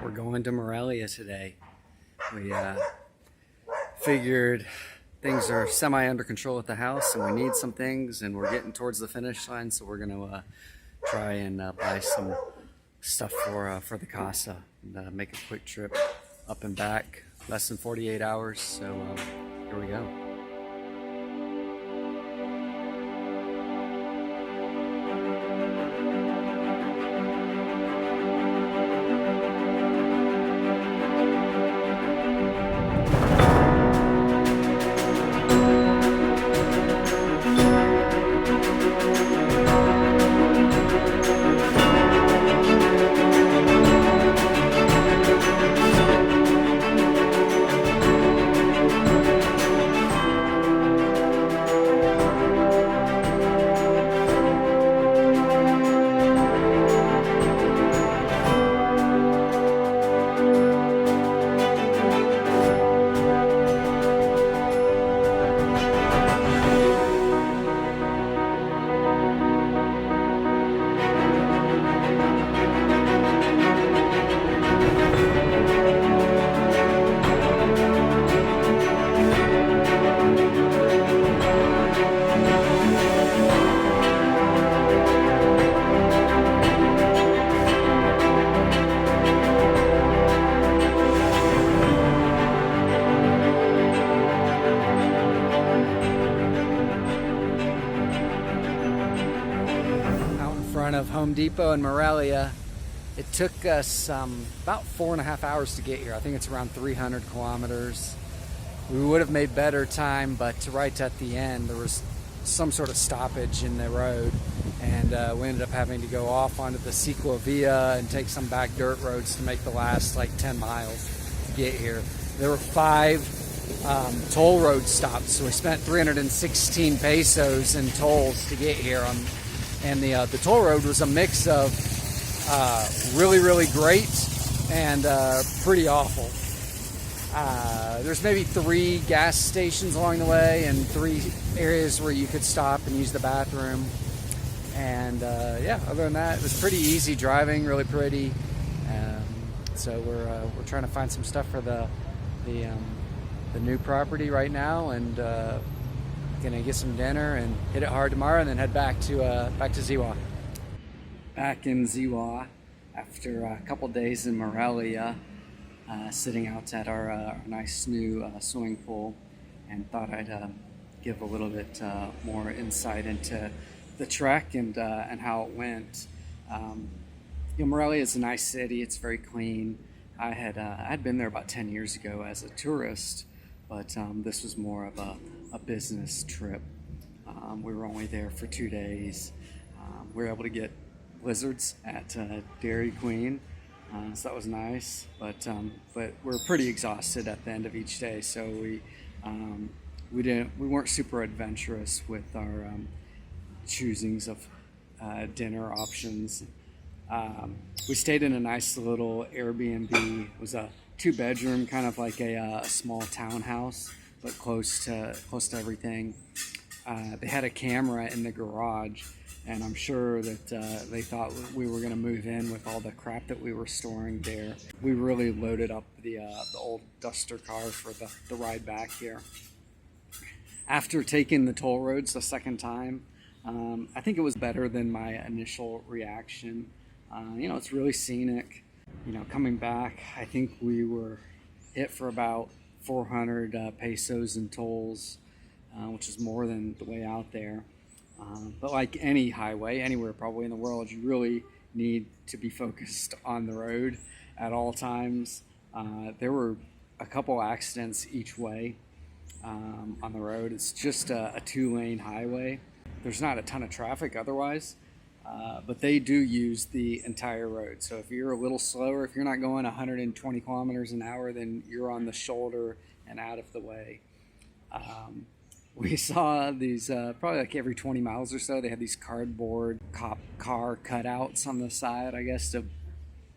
We're going to Morelia today. We figured things are semi under control at the house and we need some things, and we're getting towards the finish line, so we're gonna try and buy some stuff for the casa and make a quick trip up and back. Less than 48 hours, so here we go. Of Home Depot in Morelia. It took us about 4.5 hours to get here. I think it's around 300 kilometers. We would have made better time, but right at the end there was some sort of stoppage in the road, and we ended up having to go off onto the Ciclovia and take some back dirt roads to make the last like 10 miles to get here. There were 5 toll road stops, so we spent 316 pesos in tolls to get here. And the toll road was a mix of really great and pretty awful. There's maybe 3 gas stations along the way and 3 areas where you could stop and use the bathroom. And yeah, other than that, it was pretty easy driving, really pretty. So we're trying to find some stuff for the new property right now, and gonna get some dinner and hit it hard tomorrow, and then head back to Ziwa. Back in Ziwa after a couple days in Morelia, sitting out at our nice new swimming pool, and thought I'd give a little bit more insight into the trek and how it went. Morelia is a nice city. It's very clean. I'd been there about 10 years ago as a tourist, but this was more of a business trip. We were only there for 2 days. We were able to get blizzards at Dairy Queen, so that was nice. But we're pretty exhausted at the end of each day, so we weren't super adventurous with our choosings of dinner options. We stayed in a nice little Airbnb. It was a 2-bedroom, kind of like a small townhouse, but close to everything. They had a camera in the garage, and I'm sure that they thought we were going to move in with all the crap that we were storing there. We really loaded up the old Duster car for the ride back here. After taking the toll roads the second time, I think it was better than my initial reaction. It's really scenic. Coming back, I think we were hit for about 400 pesos in tolls, which is more than the way out there. But like any highway, anywhere probably in the world, you really need to be focused on the road at all times. There were a couple accidents each way on the road. It's just a 2-lane highway. There's not a ton of traffic otherwise, but they do use the entire road. So if you're a little slower, if you're not going 120 kilometers an hour, then you're on the shoulder and out of the way. We saw these probably like every 20 miles or so, they had these cardboard cop car cutouts on the side, I guess, to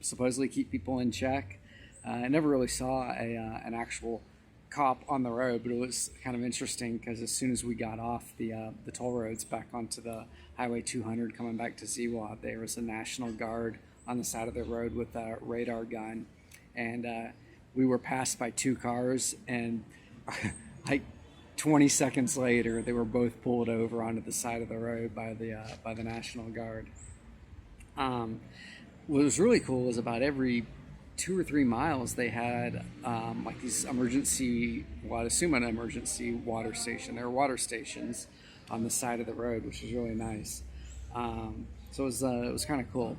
supposedly keep people in check. I never really saw an actual cop on the road, but it was kind of interesting because as soon as we got off the toll roads back onto the Highway 200 coming back to Ziwa, there was a National Guard on the side of the road with a radar gun, and we were passed by 2 cars, and like 20 seconds later, they were both pulled over onto the side of the road by the National Guard. What was really cool was about every 2 or 3 miles they had like these emergency, well, I'd assume an emergency water station. There were water stations on the side of the road, which was really nice. So it was kind of cool.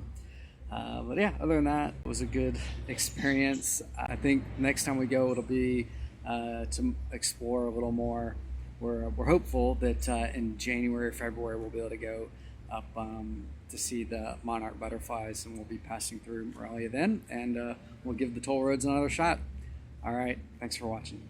But yeah, other than that, it was a good experience. I think next time we go, it'll be to explore a little more. We're hopeful that in January or February we'll be able to go up to see the monarch butterflies, and we'll be passing through Morelia then, and we'll give the toll roads another shot. All right, thanks for watching.